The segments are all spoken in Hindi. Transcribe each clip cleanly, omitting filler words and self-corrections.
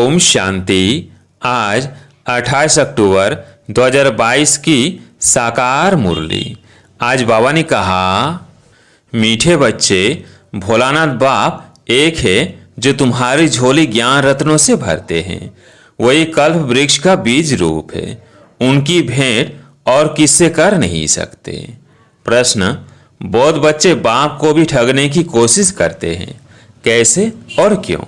ओम शांति। आज 28 अक्टूबर 2022 की साकार मुरली। आज बाबा ने कहा, मीठे बच्चे, भोलानाथ बाप एक है जो तुम्हारी झोली ज्ञान रत्नों से भरते हैं। वही कल्प वृक्ष का बीज रूप है। उनकी भेंट और किससे कर नहीं सकते। प्रश्न, बौद्ध बच्चे बाप को भी ठगने की कोशिश करते हैं, कैसे और क्यों?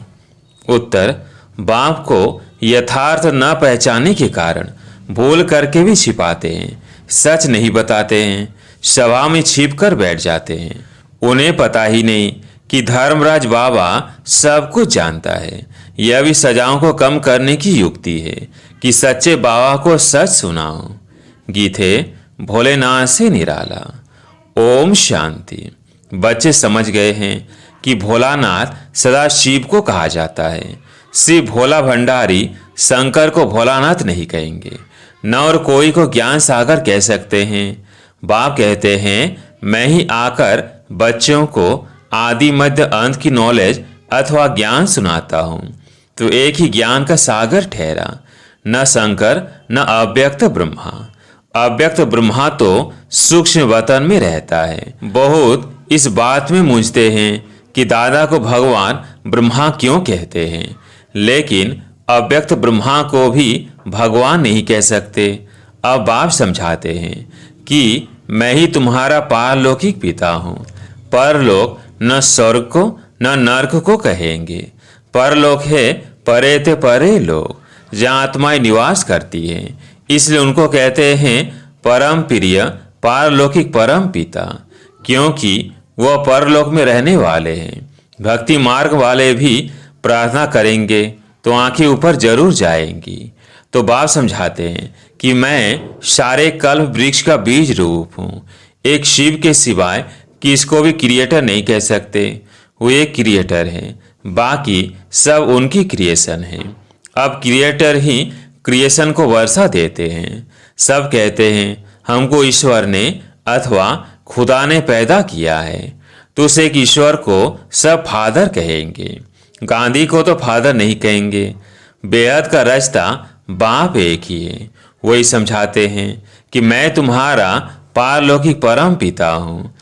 उत्तर, बाप को यथार्थ न पहचानने के कारण भूल करके भी छिपाते हैं, सच नहीं बताते हैं, सभा में छिप कर बैठ जाते हैं। उन्हें पता ही नहीं कि धर्मराज बाबा सब कुछ जानता है। यह भी सजाओं को कम करने की युक्ति है कि सच्चे बाबा को सच सुनाओ। गीते भोलेनाथ से निराला। ओम शांति। बच्चे समझ गए हैं कि भोलानाथ सदा शिव को कहा जाता है। शिव भोला भंडारी शंकर को भोलानाथ नहीं कहेंगे, न और कोई को ज्ञान सागर कह सकते हैं। बाप कहते हैं, मैं ही आकर बच्चों को आदि मध्य अंत की नॉलेज अथवा ज्ञान सुनाता हूँ। तो एक ही ज्ञान का सागर ठहरा, न शंकर न अव्यक्त ब्रह्मा। अव्यक्त ब्रह्मा तो सूक्ष्म वतन में रहता है। बहुत इस बात में मूंझते हैं कि दादा को भगवान ब्रह्मा क्यों कहते हैं, लेकिन अव्यक्त ब्रह्मा को भी भगवान नहीं कह सकते। अब बाप समझाते हैं कि मैं ही तुम्हारा पारलौकिक पिता हूँ। परलोक न स्वर्ग को न नरक को कहेंगे। परलोक है परे ते परे लोक, जहाँ आत्माएं निवास करती है। इसलिए उनको कहते हैं परम प्रिय पारलौकिक परम पिता, क्योंकि वह परलोक में रहने वाले हैं। भक्ति मार्ग वाले भी प्रार्थना करेंगे तो आंखें ऊपर जरूर जाएंगी। तो बाप समझाते हैं कि मैं सारे कल्प वृक्ष का बीज रूप हूँ। एक शिव के सिवाय किसको भी क्रिएटर नहीं कह सकते। वो एक क्रिएटर है, बाकी सब उनकी क्रिएशन है। अब क्रिएटर ही क्रिएशन को वर्षा देते हैं। सब कहते हैं हमको ईश्वर ने अथवा खुदा ने पैदा किया है, तो उस एक ईश्वर को सब फादर कहेंगे। गांधी को तो फादर नहीं कहेंगे। बेहद का रास्ता बाप एक ही है। वही समझाते हैं कि मैं तुम्हारा पारलौकिक परम पिता हूँ।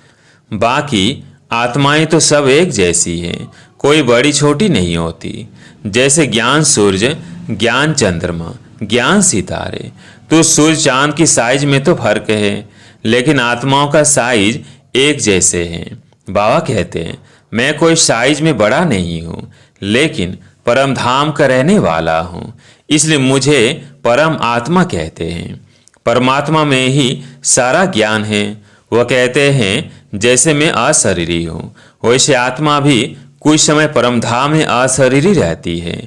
बाकी आत्माएं तो सब एक जैसी हैं, कोई बड़ी छोटी नहीं होती। जैसे ज्ञान सूर्य, ज्ञान चंद्रमा, ज्ञान सितारे, तो सूर्य चांद की साइज में तो फर्क है, लेकिन आत्माओं का साइज एक जैसे हैं। बाबा कहते हैं, मैं कोई साइज में बड़ा नहीं हूँ, लेकिन परम धाम का रहने वाला हूँ, इसलिए मुझे परम आत्मा कहते हैं। परमात्मा में ही सारा ज्ञान है। वह कहते हैं जैसे मैं अशरीरी हूँ, वैसे आत्मा भी कुछ समय परम धाम में अशरीरी रहती है,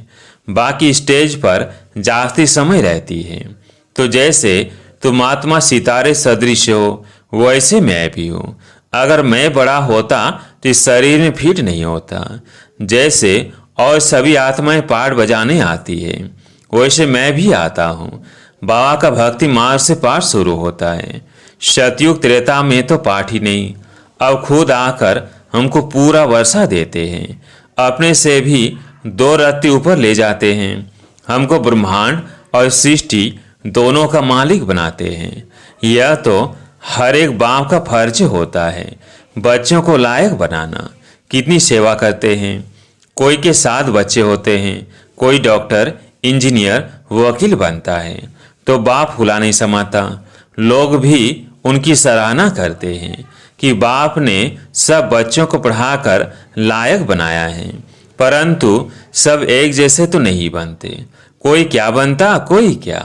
बाकी स्टेज पर जागती समय रहती है। तो जैसे तुम आत्मा सितारे सदृश हो, वैसे मैं भी हूँ। अगर मैं बड़ा होता तो इस शरीर में फिट नहीं होता। जैसे और सभी आत्माएं पाठ बजाने आती है, वैसे मैं भी आता हूँ। बाबा का भक्ति मार्ग से पाठ शुरू होता है। सतयुग त्रेता में तो पाठ ही नहीं। अब खुद आकर हमको पूरा वर्षा देते हैं। अपने से भी 2 रत्ती ऊपर ले जाते हैं। हमको ब्रह्मांड और सृष्टि दोनों का मालिक बनाते हैं। यह तो हर एक बाप का फर्ज होता है, बच्चों को लायक बनाना। कितनी सेवा करते हैं। कोई के 7 बच्चे होते हैं, कोई डॉक्टर, इंजीनियर, वकील बनता है, तो बाप फुला नहीं समाता। लोग भी उनकी सराहना करते हैं कि बाप ने सब बच्चों को पढ़ाकर लायक बनाया है। परंतु सब एक जैसे तो नहीं बनते। कोई क्या बनता, कोई क्या।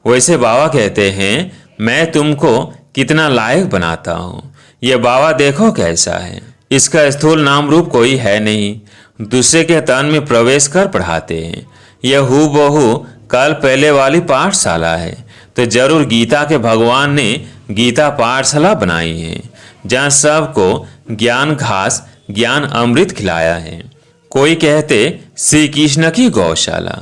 वैसे बाबा कहते हैं, मैं तुमको कितना लायक बनाता हूँ। यह बाबा देखो कैसा है। इसका स्थूल नाम रूप कोई है नहीं। दूसरे के तन में प्रवेश कर पढ़ाते हैं। यह हूबहू कल पहले वाली पाठशाला है। तो जरूर गीता के भगवान ने गीता पाठशाला बनाई है, जहाँ सबको ज्ञान घास, ज्ञान अमृत खिलाया है। कोई कहते श्री कृष्ण की गौशाला,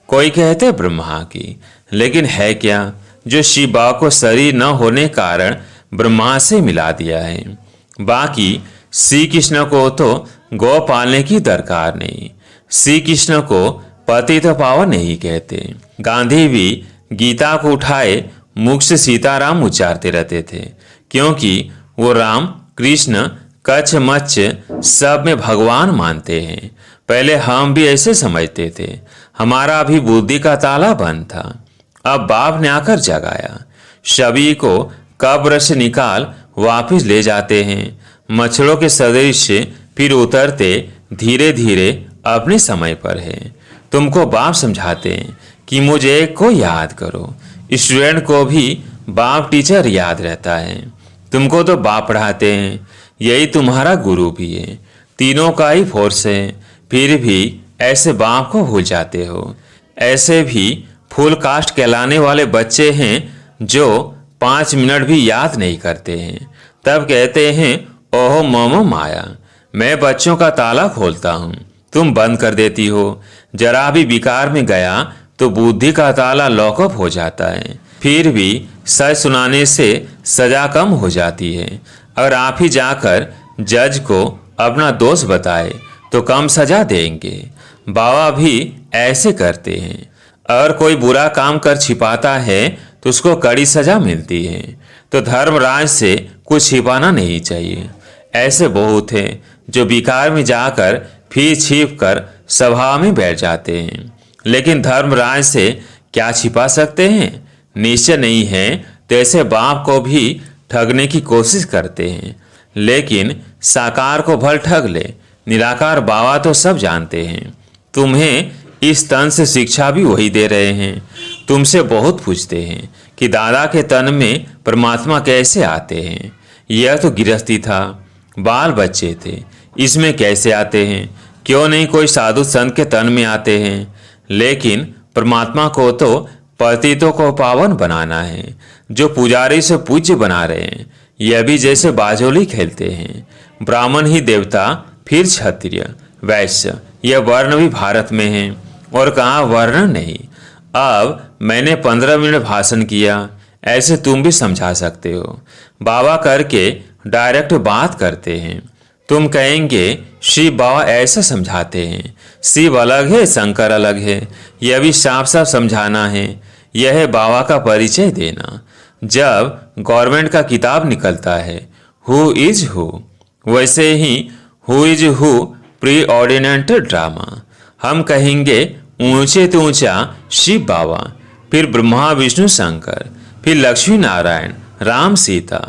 कोई कहते ब्रह्मा की, लेकिन है क्या जो शिव बाबा को शरीर न होने कारण ब्रह्मा से मिला दिया है। बाकी श्री कृष्ण को तो गौ पालने की दरकार नहीं। श्री कृष्ण को पतित पावन नहीं कहते। गांधी भी गीता को उठाए मुख से सीताराम उच्चारते रहते थे, क्योंकि वो राम कृष्ण कच्छ मच्छ सब में भगवान मानते हैं। पहले हम भी ऐसे समझते थे, हमारा भी बुद्धि का ताला बंद था। अब बाप ने आकर जगाया, सभी को कब्र से निकाल वापिस ले जाते हैं। मच्छरों के सदृश फिर उतरते धीरे धीरे अपने समय पर है। तुमको बाप समझाते हैं कि मुझे को याद करो। स्टूडेंट को भी बाप टीचर याद रहता है। तुमको तो बाप पढ़ाते हैं, यही तुम्हारा गुरु भी है, तीनों का ही फोर्स है। फिर भी ऐसे बाप को भूल जाते हो। ऐसे भी फुल कास्ट कहलाने वाले बच्चे हैं जो 5 मिनट भी याद नहीं करते हैं, तब कहते हैं ओहो मोमो माया। मैं बच्चों का ताला खोलता हूँ, तुम बंद कर देती हो। जरा भी विकार में गया तो बुद्धि का ताला लॉकअप हो जाता है। फिर भी सच सुनाने से सजा कम हो जाती है। अगर आप ही जाकर जज को अपना दोष बताए तो कम सजा देंगे। बाबा भी ऐसे करते हैं। अगर कोई बुरा काम कर छिपाता है तो उसको कड़ी सजा मिलती है। तो धर्मराज से कुछ छिपाना नहीं चाहिए। ऐसे बहुत हैं जो विकार में जाकर फिर छिप कर सभा में बैठ जाते हैं, लेकिन धर्मराज से क्या छिपा सकते हैं? निश्चय नहीं है तो ऐसे बाप को भी ठगने की कोशिश करते हैं, लेकिन साकार को भल ठग ले। निराकार बाबा तो सब जानते हैं। तुम्हें इस तन से शिक्षा भी वही दे रहे हैं। तुमसे बहुत पूछते हैं कि दादा के तन में परमात्मा कैसे आते हैं। यह तो गृहस्थी था, बाल बच्चे थे, इसमें कैसे आते हैं? क्यों नहीं कोई साधु संत के तन में आते हैं? लेकिन परमात्मा को तो पतितों को पावन बनाना है, जो पुजारी से पूज्य बना रहे हैं। यह भी जैसे बाजोली खेलते हैं। ब्राह्मण ही देवता, फिर क्षत्रिय, वैश्य, यह वर्ण भी भारत में है और कहाँ वर्ण नहीं। अब मैंने 15 मिनट भाषण किया, ऐसे तुम भी समझा सकते हो। बाबा करके डायरेक्ट बात करते हैं। तुम कहेंगे शिव बाबा ऐसे समझाते हैं, शिव अलग है शंकर अलग है। यह भी साफ साफ समझाना है। यह है बाबा का परिचय देना। जब गवर्नमेंट का किताब निकलता है हु इज हु, वैसे ही who is who pre ordinated drama. हम कहेंगे ऊंचे तो ऊंचा शिव बाबा, फिर ब्रह्मा विष्णु शंकर, फिर लक्ष्मी नारायण राम सीता,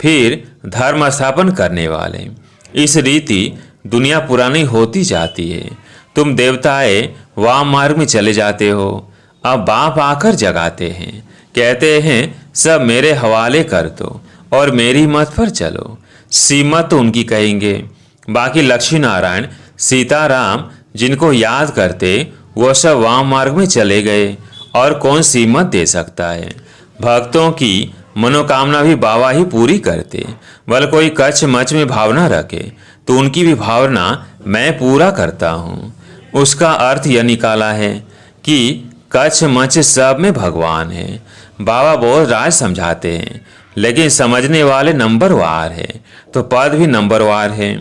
फिर धर्म स्थापन करने वाले। इस रीति दुनिया पुरानी होती जाती है। तुम देवताएं वाम मार्ग में चले जाते हो। अब बाप आकर जगाते हैं, कहते हैं सब मेरे हवाले कर दो और मेरी मत पर चलो। सीमत तो उनकी कहेंगे। बाकी लक्ष्मी नारायण सीताराम जिनको याद करते वो सब वाम मार्ग में चले गए, और कौन सीमत दे सकता है? भक्तों की मनोकामना भी बाबा ही पूरी करते। भले कोई कच्छ मच में भावना रखे तो उनकी भी भावना मैं पूरा करता हूँ। उसका अर्थ यह निकाला है कि कच्छ मच सब में भगवान है। बाबा बहुत राज समझाते हैं, लेकिन समझने वाले नंबरवार है तो पद भी नंबरवार है।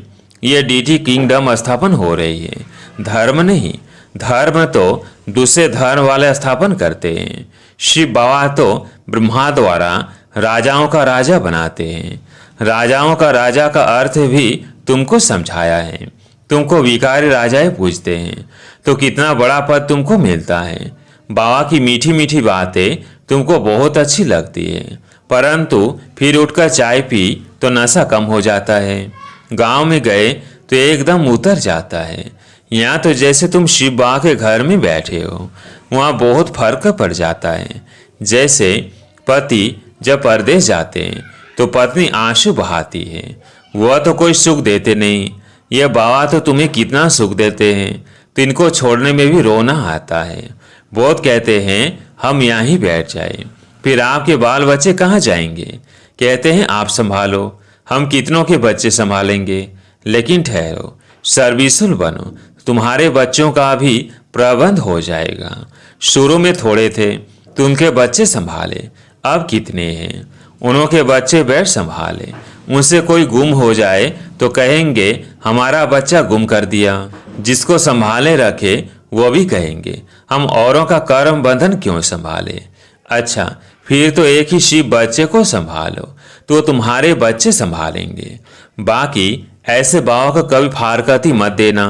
ये डीटी किंगडम स्थापन हो रही है, धर्म नहीं। धर्म तो दूसरे धर्म वाले स्थापन करते हैं। शिव बाबा तो ब्रह्मा द्वारा राजाओं का राजा बनाते हैं। राजाओं का राजा का अर्थ भी तुमको समझाया है। तुमको विकारी राजाएं पूछते हैं तो कितना बड़ा पद तुमको मिलता है। बाबा की मीठी मीठी बातें तुमको बहुत अच्छी लगती है, परंतु फिर उठकर चाय पी तो नशा कम हो जाता है। गांव में गए तो एकदम उतर जाता है। यहाँ तो जैसे तुम शिव बाबा के घर में बैठे हो, वहाँ बहुत फर्क पड़ जाता है। जैसे पति जब परदेश जाते हैं तो पत्नी आंसू बहाती है, वह तो कोई सुख देते नहीं। यह बाबा तो तुम्हें कितना सुख देते हैं, तो इनको छोड़ने में भी रोना आता है। बहुत कहते हैं हम यहाँ ही बैठ जाए, फिर आपके बाल बच्चे कहाँ जाएंगे? कहते हैं आप संभालो। हम कितनों के बच्चे संभालेंगे? लेकिन ठहरो, सर्विसुल बनो, तुम्हारे बच्चों का भी प्रबंध हो जाएगा। शुरू में थोड़े थे तो उनके बच्चे संभाले, अब कितने हैं? उनके बच्चे बैठ संभाले। उनसे कोई गुम हो जाए तो कहेंगे हमारा बच्चा गुम कर दिया। जिसको संभाले रखे वो भी कहेंगे हम औरों का कर्म बंधन क्यों संभाले। अच्छा, फिर तो एक ही शिव बच्चे को संभालो तो तुम्हारे बच्चे संभालेंगे। बाकी ऐसे बाबा को कभी फारकती मत देना।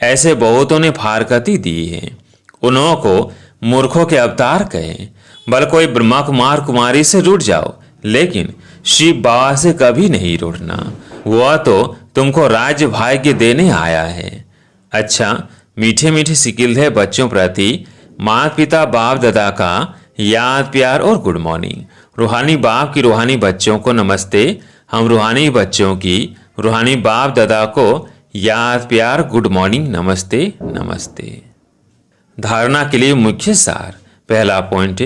ऐसे बहुतों ने फारकती दी है, उन्हों को मूर्खों के अवतार कहें। बल कोई ब्रह्मा कुमार कुमारी से रूठ जाओ, लेकिन शिव बाबा से कभी नहीं रूठना। वह तो तुमको राज्य भाग्य देने आया है। अच्छा, मीठे मीठे सिकिलधे बच्चों प्रति माता पिता बाप दादा का याद प्यार और गुड मॉर्निंग। रूहानी बाप की रूहानी बच्चों को नमस्ते। हम रूहानी बच्चों की रूहानी बाप दादा को याद प्यार गुड मॉर्निंग नमस्ते नमस्ते। धारणा के लिए मुख्य सार। पहला पॉइंट,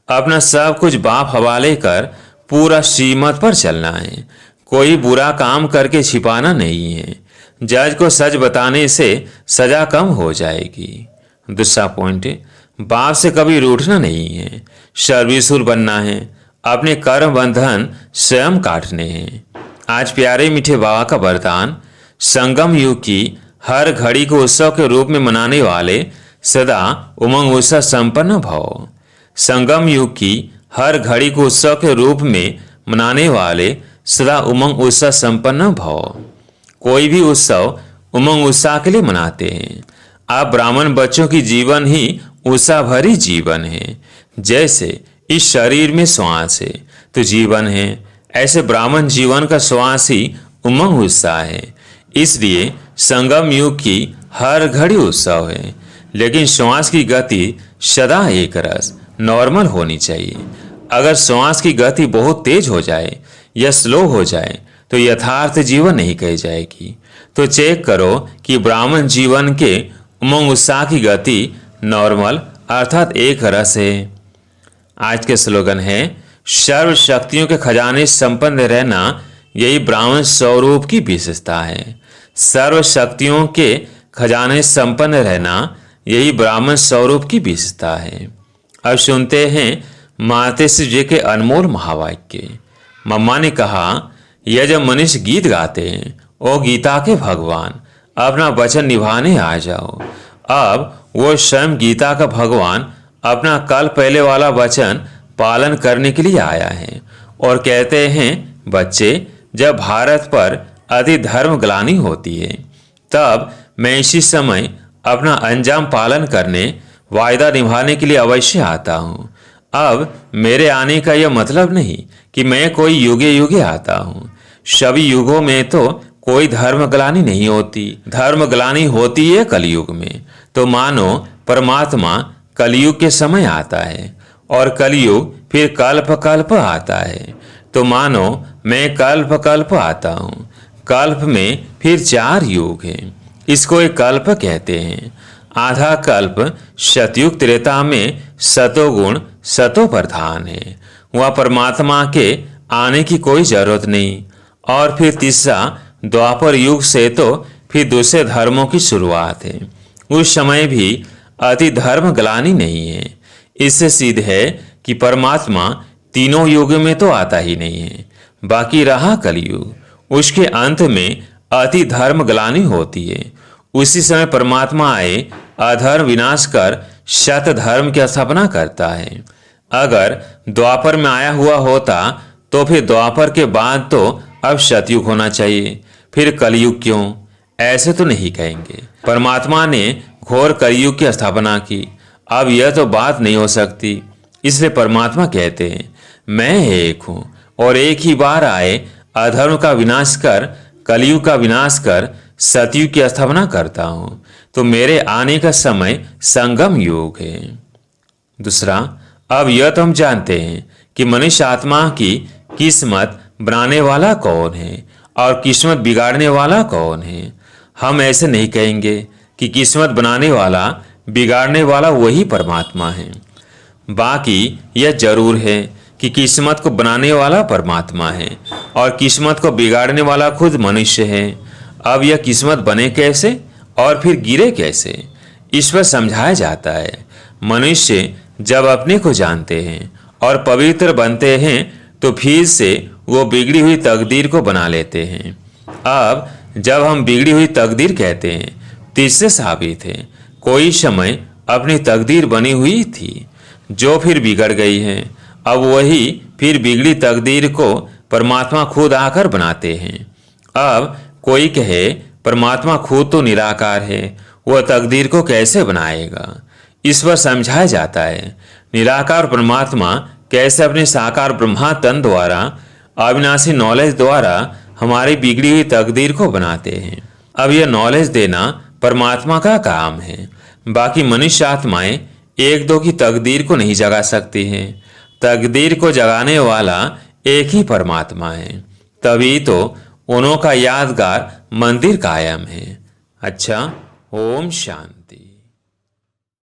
अपना सब कुछ बाप हवाले कर पूरा श्रीमत पर चलना है। कोई बुरा काम करके छिपाना नहीं है। जज को सच बताने से सजा कम हो जाएगी। दूसरा पॉइंट, बाप से कभी रूठना नहीं है। सर्विसफुल बनना है। अपने कर्म बंधन स्वयं काटने हैं। आज प्यारे मीठे बाबा का वरदान, संगम युग की हर घड़ी को उत्सव के रूप में मनाने वाले सदा उमंग उत्सव संपन्न भव। संगम युग की हर घड़ी को उत्सव के रूप में मनाने वाले सदा उमंग उत्सव संपन्न भव। कोई भी उत्सव उमंग उत्साह के लिए मनाते हैं। आप ब्राह्मण बच्चों की जीवन ही उत्साह भरी जीवन है। जैसे इस शरीर में श्वास है तो जीवन है, ऐसे ब्राह्मण जीवन का श्वास ही उमंग उत्साह है। इसलिए संगम युग की हर घड़ी उत्सव है, लेकिन श्वास की गति सदा एक रस नॉर्मल होनी चाहिए। अगर श्वास की गति बहुत तेज हो जाए या स्लो हो जाए तो यथार्थ जीवन नहीं कही जाएगी। तो चेक करो कि ब्राह्मण जीवन के उमंग उत्साह की गति नॉर्मल अर्थात एक रस है। आज के स्लोगन है, सर्व शक्तियों के खजाने संपन्न रहना यही ब्राह्मण स्वरूप की विशेषता है। सर्व शक्तियों के खजाने संपन्न रहना यही ब्राह्मण स्वरूप की विशेषता है। अब सुनते हैं मातेश्री जी के अनमोल महावाक्य। मम्मा ने कहा, यह जब मनुष्य गीत गाते हैं, ओ गीता के भगवान अपना वचन निभाने आ जाओ। अब वो स्वयं गीता का भगवान अपना कल पहले वाला वचन पालन करने के लिए आया है और कहते हैं, बच्चे, जब भारत पर अति धर्म ग्लानि होती है तब मैं इसी समय अपना अंजाम पालन करने वायदा निभाने के लिए अवश्य आता हूँ। अब मेरे आने का यह मतलब नहीं कि मैं कोई युगे युगे आता हूँ। सभी युगों में तो कोई धर्म ग्लानि नहीं होती। धर्म ग्लानि होती है कलयुग में। तो मानो परमात्मा कलयुग के समय आता है और कलयुग फिर कल्प कल्प आता है। तो मानो मैं कल्प कल्प आता हूँ। कल्प में फिर 4 युग हैं। इसको एक कल्प कहते हैं। आधा कल्प सतयुग त्रेता में सतोगुण सतो प्रधान है, वह परमात्मा के आने की कोई जरूरत नहीं। और फिर तीसरा द्वापर युग से तो फिर दूसरे धर्मों की शुरुआत है। उस समय भी अति धर्म ग्लानि नहीं है। इससे सिद्ध है कि परमात्मा तीनों युग में तो आता ही नहीं है। बाकी रहा कलयुग, उसके अंत में अति धर्म ग्लानि होती है। उसी समय परमात्मा आए अधर्म विनाश कर सत धर्म की स्थापना करता है। अगर द्वापर में आया हुआ होता तो फिर द्वापर के बाद तो अब सतयुग होना चाहिए, फिर कलयुग क्यों? ऐसे तो नहीं कहेंगे। परमात्मा ने घोर कलयुग की स्थापना की, अब यह तो बात नहीं हो सकती। इसलिए परमात्मा कहते हैं, मैं एक हूँ और एक ही बार आए अधर्म का विनाश कर कलयुग का विनाश कर सतयुग की स्थापना करता हूँ। तो मेरे आने का समय संगम युग है। दूसरा, अब यह तो हम जानते हैं कि मनुष्य आत्मा की किस्मत बनाने वाला कौन है और किस्मत बिगाड़ने वाला कौन है। हम ऐसे नहीं कहेंगे कि किस्मत बनाने वाला बिगाड़ने वाला वही परमात्मा है। बाकी यह जरूर है कि किस्मत को बनाने वाला परमात्मा है और किस्मत को बिगाड़ने वाला खुद मनुष्य है। अब यह किस्मत बने कैसे और फिर गिरे कैसे, इस पर समझाया जाता है। मनुष्य जब अपने को जानते हैं और पवित्र बनते हैं तो फिर से वो बिगड़ी हुई तकदीर को बना लेते हैं। अब जब हम बिगड़ी हुई तकदीर कहते हैं तो इससे साबित है कोई समय अपनी तकदीर बनी हुई थी जो फिर बिगड़ गई है। अब वही फिर बिगड़ी तकदीर को परमात्मा खुद आकर बनाते हैं। अब कोई कहे परमात्मा खुद तो निराकार है, वह तकदीर को कैसे बनाएगा? इस पर समझाया जाता है निराकार परमात्मा कैसे अपने साकार ब्रह्मा तन द्वारा अविनाशी नॉलेज द्वारा हमारी बिगड़ी हुई तकदीर को बनाते हैं। अब यह नॉलेज देना परमात्मा का काम है। बाकी मनुष्य आत्माएं एक दो की तकदीर को नहीं जगा सकती हैं। तकदीर को जगाने वाला एक ही परमात्मा है, तभी तो उन्हों का यादगार मंदिर कायम है। अच्छा, ओम शांति।